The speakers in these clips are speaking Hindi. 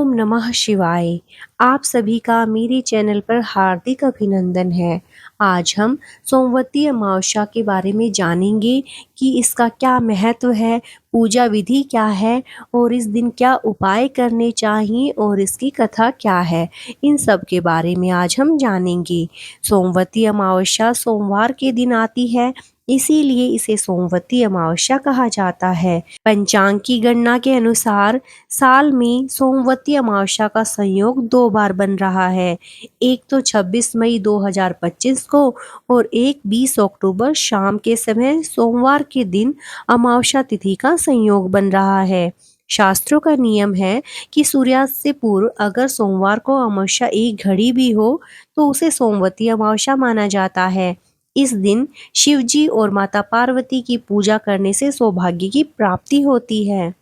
ओम नमः शिवाय। आप सभी का मेरे चैनल पर हार्दिक अभिनंदन है। आज हम सोमवती अमावस्या के बारे में जानेंगे कि इसका क्या महत्व है, पूजा विधि क्या है और इस दिन क्या उपाय करने चाहिए और इसकी कथा क्या है। इन सब के बारे में आज हम जानेंगे। सोमवती अमावस्या सोमवार के दिन आती है, इसीलिए इसे सोमवती अमावस्या कहा जाता है। पंचांग की गणना के अनुसार साल में सोमवती अमावस्या का संयोग 2 बार बन रहा है। एक तो 26 मई 2025 को और एक 20 अक्टूबर शाम के समय सोमवार के दिन अमावस्या तिथि का संयोग बन रहा है। शास्त्रों का नियम है कि सूर्यास्त से पूर्व अगर सोमवार को अमावस्या एक घड़ी भी हो तो उसे सोमवती अमावस्या माना जाता है। इस दिन शिव जी और माता पार्वती की पूजा करने से सौभाग्य की प्राप्ति होती है।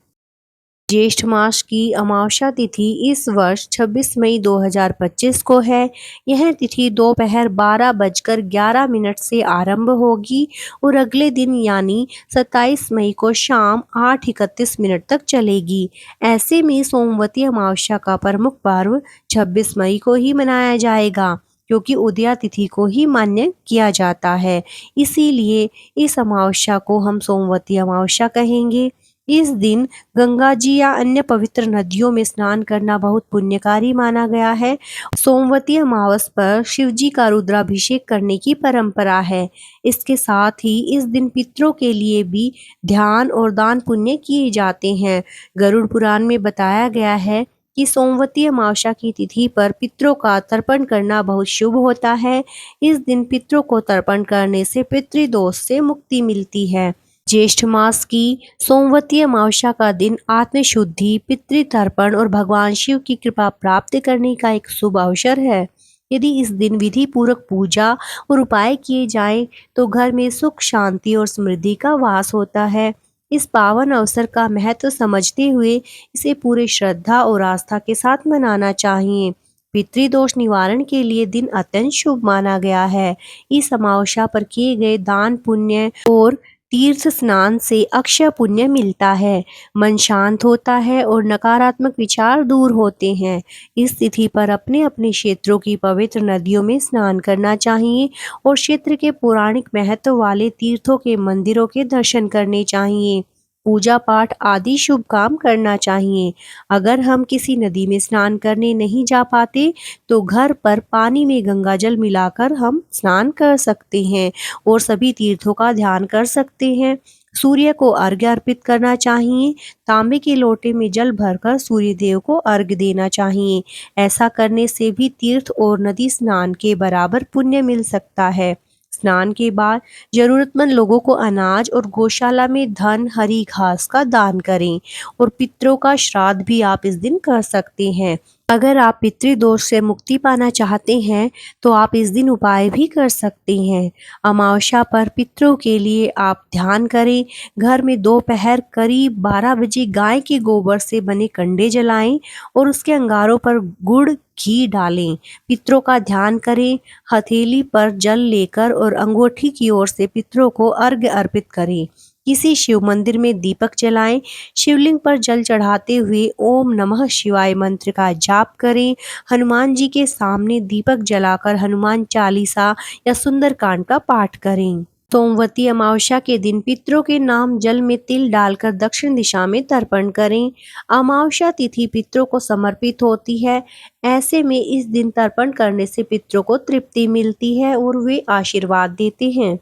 ज्येष्ठ मास की अमावस्या तिथि इस वर्ष 26 मई 2025 को है। यह तिथि दोपहर 12:11 से आरंभ होगी और अगले दिन यानी 27 मई को शाम 8:31 तक चलेगी। ऐसे में सोमवती अमावस्या का प्रमुख पर्व 26 मई को ही मनाया जाएगा, क्योंकि उदया तिथि को ही मान्य किया जाता है। इसीलिए इस अमावस्या को हम सोमवती अमावस्या कहेंगे। इस दिन गंगा जी या अन्य पवित्र नदियों में स्नान करना बहुत पुण्यकारी माना गया है। सोमवती अमावस पर शिव जी का रुद्राभिषेक करने की परंपरा है। इसके साथ ही इस दिन पितरों के लिए भी ध्यान और दान पुण्य किए जाते हैं। गरुड़ पुराण में बताया गया है कि सोमवती अमावस्या की तिथि पर पितरों का तर्पण करना बहुत शुभ होता है। इस दिन पितरों को तर्पण करने से पितृदोष से मुक्ति मिलती है। ज्येष्ठ मास की सोमवती अमावस्या का दिन आत्मशुद्धि, पितृतर्पण और भगवान शिव की कृपा प्राप्त करने का एक शुभ अवसर है। यदि इस दिन विधि पूर्वक पूजा और उपाय किए जाएं, तो घर में सुख, शांति और समृद्धि का वास होता है। इस पावन अवसर का महत्व समझते हुए इसे पूरे श्रद्धा और आस्था के साथ मनाना चाहिए। पितृदोष निवारण के लिए दिन अत्यंत शुभ माना गया है। इस अमावस्या पर किए गए दान पुण्य और तीर्थ स्नान से अक्षय पुण्य मिलता है, मन शांत होता है और नकारात्मक विचार दूर होते हैं। इस तिथि पर अपने अपने क्षेत्रों की पवित्र नदियों में स्नान करना चाहिए और क्षेत्र के पौराणिक महत्व वाले तीर्थों के मंदिरों के दर्शन करने चाहिए। पूजा पाठ आदि शुभ काम करना चाहिए। अगर हम किसी नदी में स्नान करने नहीं जा पाते तो घर पर पानी में गंगा जल मिलाकर हम स्नान कर सकते हैं और सभी तीर्थों का ध्यान कर सकते हैं। सूर्य को अर्घ्य अर्पित करना चाहिए। तांबे के लोटे में जल भरकर सूर्य देव को अर्घ्य देना चाहिए। ऐसा करने से भी तीर्थ और नदी स्नान के बराबर पुण्य मिल सकता है। स्नान के बाद जरूरतमंद लोगों को अनाज और गौशाला में धन, हरी घास का दान करें और पितरों का श्राद्ध भी आप इस दिन कर सकते हैं। अगर आप पितृदोष से मुक्ति पाना चाहते हैं तो आप इस दिन उपाय भी कर सकते हैं। अमावस्या पर पितरों के लिए आप ध्यान करें। घर में दोपहर करीब 12 बजे गाय के गोबर से बने कंडे जलाएं और उसके अंगारों पर गुड़ घी डालें। पितरों का ध्यान करें। हथेली पर जल लेकर और अंगूठी की ओर से पितरों को अर्घ्य अर्पित करें। किसी शिव मंदिर में दीपक जलाएं। शिवलिंग पर जल चढ़ाते हुए ओम नमः शिवाय मंत्र का जाप करें। हनुमान जी के सामने दीपक जलाकर हनुमान चालीसा या सुंदरकांड का पाठ करें। सोमवती अमावस्या के दिन पितरों के नाम जल में तिल डालकर दक्षिण दिशा में तर्पण करें। अमावस्या तिथि पितरों को समर्पित होती है। ऐसे में इस दिन तर्पण करने से पितरों को तृप्ति मिलती है और वे आशीर्वाद देते हैं।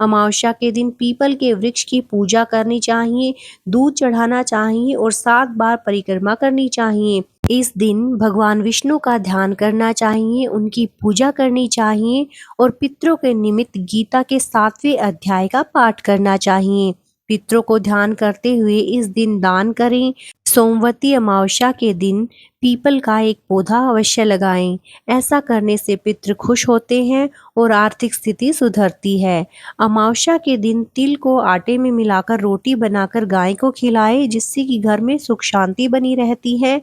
अमावस्या के दिन पीपल के वृक्ष की पूजा करनी चाहिए, दूध चढ़ाना चाहिए और 7 बार परिक्रमा करनी चाहिए। इस दिन भगवान विष्णु का ध्यान करना चाहिए, उनकी पूजा करनी चाहिए और पितरों के निमित्त गीता के 7वें अध्याय का पाठ करना चाहिए। पितरों को ध्यान करते हुए इस दिन दान करें। सोमवती अमावस्या के दिन पीपल का एक पौधा अवश्य लगाएं। ऐसा करने से पितृ खुश होते हैं और आर्थिक स्थिति सुधरती है। अमावस्या के दिन तिल को आटे में मिलाकर रोटी बनाकर गाय को खिलाएं, जिससे कि घर में सुख शांति बनी रहती है।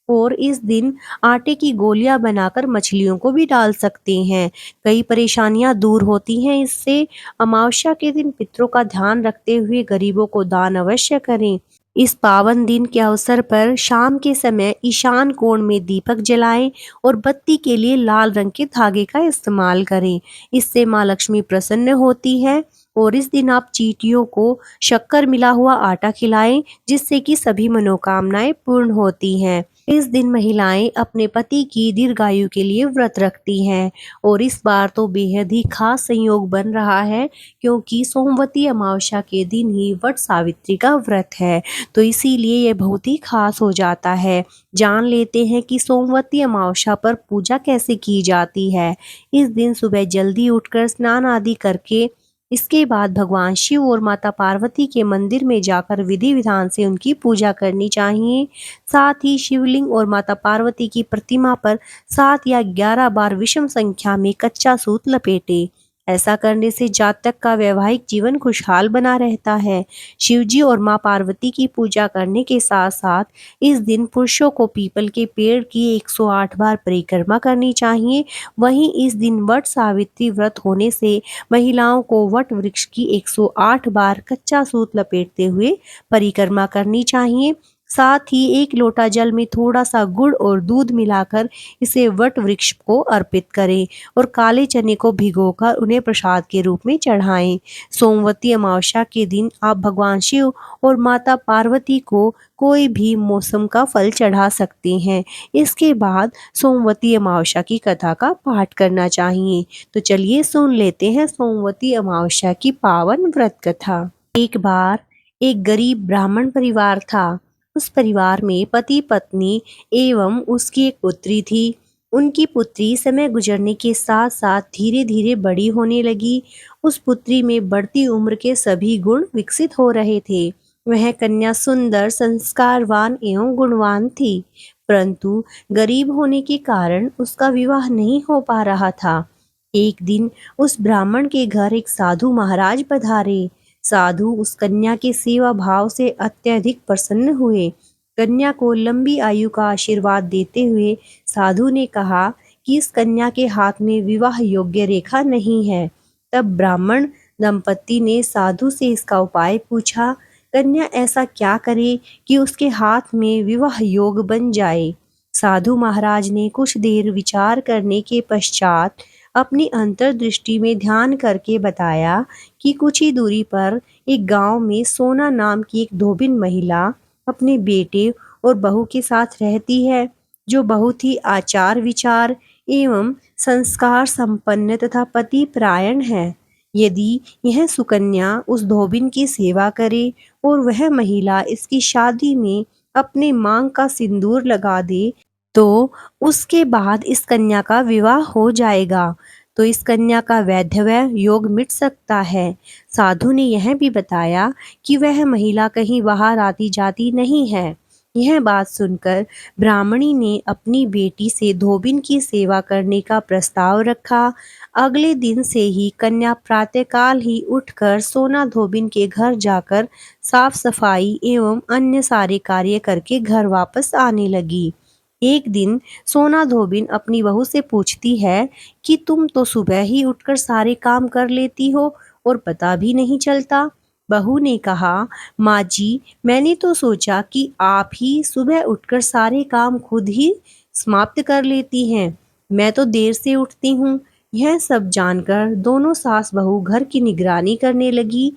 और इस दिन आटे की गोलियां बनाकर मछलियों को भी डाल सकते हैं। कई परेशानियां दूर होती हैं इससे। अमावस्या के दिन पितरों का ध्यान रखते हुए गरीबों को दान अवश्य करें। इस पावन दिन के अवसर पर शाम के समय ईशान कोण में दीपक जलाएं और बत्ती के लिए लाल रंग के धागे का इस्तेमाल करें। इससे माँ लक्ष्मी प्रसन्न होती है। और इस दिन आप चींटियों को शक्कर मिला हुआ आटा खिलाएं, जिससे कि सभी मनोकामनाएं पूर्ण होती हैं। इस दिन महिलाएं अपने पति की दीर्घायु के लिए व्रत रखती हैं। और इस बार तो बेहद ही खास संयोग बन रहा है, क्योंकि सोमवती अमावस्या के दिन ही वट सावित्री का व्रत है। तो इसीलिए ये बहुत ही खास हो जाता है। जान लेते हैं कि सोमवती अमावस्या पर पूजा कैसे की जाती है। इस दिन सुबह जल्दी उठकर स्नान आदि करके इसके बाद भगवान शिव और माता पार्वती के मंदिर में जाकर विधि विधान से उनकी पूजा करनी चाहिए। साथ ही शिवलिंग और माता पार्वती की प्रतिमा पर 7 या 11 बार विषम संख्या में कच्चा सूत लपेटे। ऐसा करने से जातक का वैवाहिक जीवन खुशहाल बना रहता है। शिवजी और मां पार्वती की पूजा करने के साथ साथ इस दिन पुरुषों को पीपल के पेड़ की 108 बार परिक्रमा करनी चाहिए। वहीं इस दिन वट सावित्री व्रत होने से महिलाओं को वट वृक्ष की 108 बार कच्चा सूत लपेटते हुए परिक्रमा करनी चाहिए। साथ ही 1 लोटा जल में थोड़ा सा गुड़ और दूध मिलाकर इसे वट वृक्ष को अर्पित करें और काले चने को भिगोकर उन्हें प्रसाद के रूप में चढ़ाएं। सोमवती अमावस्या के दिन आप भगवान शिव और माता पार्वती को कोई भी मौसम का फल चढ़ा सकते हैं। इसके बाद सोमवती अमावस्या की कथा का पाठ करना चाहिए। तो चलिए सुन लेते हैं सोमवती अमावस्या की पावन व्रत कथा। एक बार एक गरीब ब्राह्मण परिवार था। उस परिवार में पति पत्नी एवं उसकी एक पुत्री थी। उनकी पुत्री समय गुजरने के साथ साथ धीरे धीरे बड़ी होने लगी। उस पुत्री में बढ़ती उम्र के सभी गुण विकसित हो रहे थे। वह कन्या सुंदर, संस्कारवान एवं गुणवान थी, परंतु गरीब होने के कारण उसका विवाह नहीं हो पा रहा था। एक दिन उस ब्राह्मण के घर एक साधु महाराज पधारे। साधु उस कन्या के सेवा भाव से अत्यधिक प्रसन्न हुए। कन्या को लंबी आयु का आशीर्वाद देते हुए साधु ने कहा कि इस कन्या के हाथ में विवाह योग्य रेखा नहीं है। तब ब्राह्मण दंपति ने साधु से इसका उपाय पूछा। कन्या ऐसा क्या करे कि उसके हाथ में विवाह योग बन जाए। साधु महाराज ने कुछ देर विचार करने के पश्चात अपनी अंतर्दृष्टि में ध्यान करके बताया कि कुछ ही दूरी पर एक गांव में सोना नाम की एक धोबिन महिला अपने बेटे और बहू के साथ रहती है, जो बहुत ही आचार विचार एवं संस्कार संपन्न तथा पति परायण है। यदि यह सुकन्या उस धोबिन की सेवा करे और वह महिला इसकी शादी में अपने मांग का सिंदूर लगा दे, तो उसके बाद इस कन्या का विवाह हो जाएगा। तो इस कन्या का वैधव्य योग मिट सकता है। साधु ने यह भी बताया कि वह महिला कहीं बाहर आती जाती नहीं है। यह बात सुनकर ब्राह्मणी ने अपनी बेटी से धोबिन की सेवा करने का प्रस्ताव रखा। अगले दिन से ही कन्या प्रातःकाल ही उठकर सोना धोबिन के घर जाकर साफ सफाई एवं अन्य सारे कार्य करके घर वापस आने लगी। एक दिन सोना धोबिन अपनी बहू से पूछती है कि तुम तो सुबह ही उठकर सारे काम कर लेती हो और पता भी नहीं चलता। बहू ने कहा, माँ जी, मैंने तो सोचा कि आप ही सुबह उठकर सारे काम खुद ही समाप्त कर लेती हैं। मैं तो देर से उठती हूँ। यह सब जानकर दोनों सास बहू घर की निगरानी करने लगी।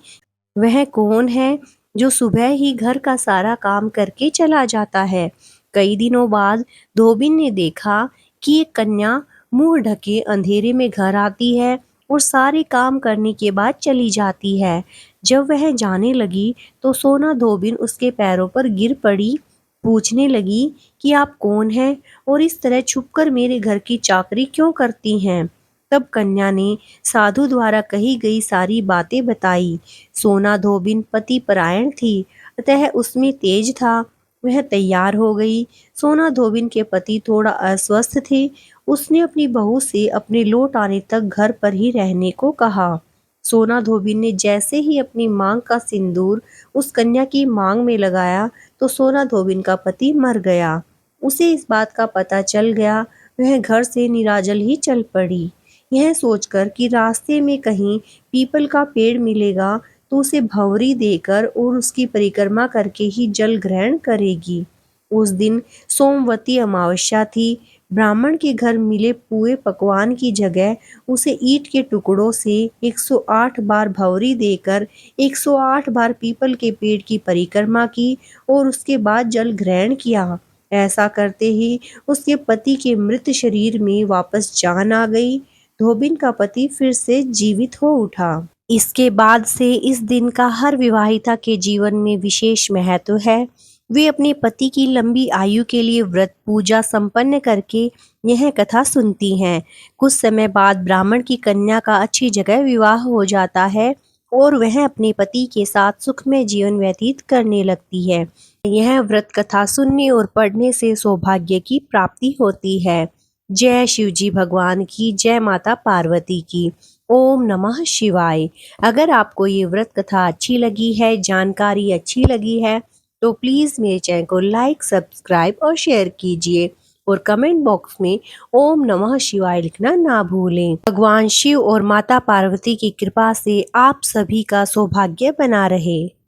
वह कौन है जो सुबह ही घर का सारा काम करके चला जाता है। कई दिनों बाद धोबिन ने देखा कि एक कन्या मुंह ढके अंधेरे में घर आती है और सारे काम करने के बाद चली जाती है। जब वह जाने लगी तो सोना धोबिन उसके पैरों पर गिर पड़ी। पूछने लगी कि आप कौन हैं और इस तरह छुपकर मेरे घर की चाकरी क्यों करती हैं। तब कन्या ने साधु द्वारा कही गई सारी बातें बताई। सोना धोबिन पति परायण थी, अतः उसमें तेज था। वह तैयार हो गई। सोना धोबिन के पति थोड़ा अस्वस्थ थे। उसने अपनी बहू से अपने लौट आने तक घर पर ही रहने को कहा। सोना धोबिन ने जैसे ही अपनी मांग का सिंदूर उस कन्या की मांग में लगाया तो सोना धोबिन का पति मर गया। उसे इस बात का पता चल गया। वह घर से निराजल ही चल पड़ी, यह सोचकर कि रास्ते में कहीं पीपल का पेड़ मिलेगा तो उसे भंवरी देकर और उसकी परिक्रमा करके ही जल ग्रहण करेगी। उस दिन सोमवती अमावस्या थी। ब्राह्मण के घर मिले पुए पकवान की जगह उसे ईंट के टुकड़ों से 108 बार भंवरी देकर 108 बार पीपल के पेड़ की परिक्रमा की और उसके बाद जल ग्रहण किया। ऐसा करते ही उसके पति के मृत शरीर में वापस जान आ गई। धोबिन का पति फिर से जीवित हो उठा। इसके बाद से इस दिन का हर विवाहिता के जीवन में विशेष महत्व है। वे अपने पति की लंबी आयु के लिए व्रत पूजा संपन्न करके यह कथा सुनती हैं। कुछ समय बाद ब्राह्मण की कन्या का अच्छी जगह विवाह हो जाता है और वह अपने पति के साथ सुखमय जीवन व्यतीत करने लगती है। यह व्रत कथा सुनने और पढ़ने से सौभाग्य की प्राप्ति होती है। जय शिवजी भगवान की, जय माता पार्वती की। ओम नमः शिवाय। अगर आपको ये व्रत कथा अच्छी लगी है, जानकारी अच्छी लगी है, तो प्लीज़ मेरे चैनल को लाइक, सब्सक्राइब और शेयर कीजिए और कमेंट बॉक्स में ओम नमः शिवाय लिखना ना भूलें। भगवान शिव और माता पार्वती की कृपा से आप सभी का सौभाग्य बना रहे।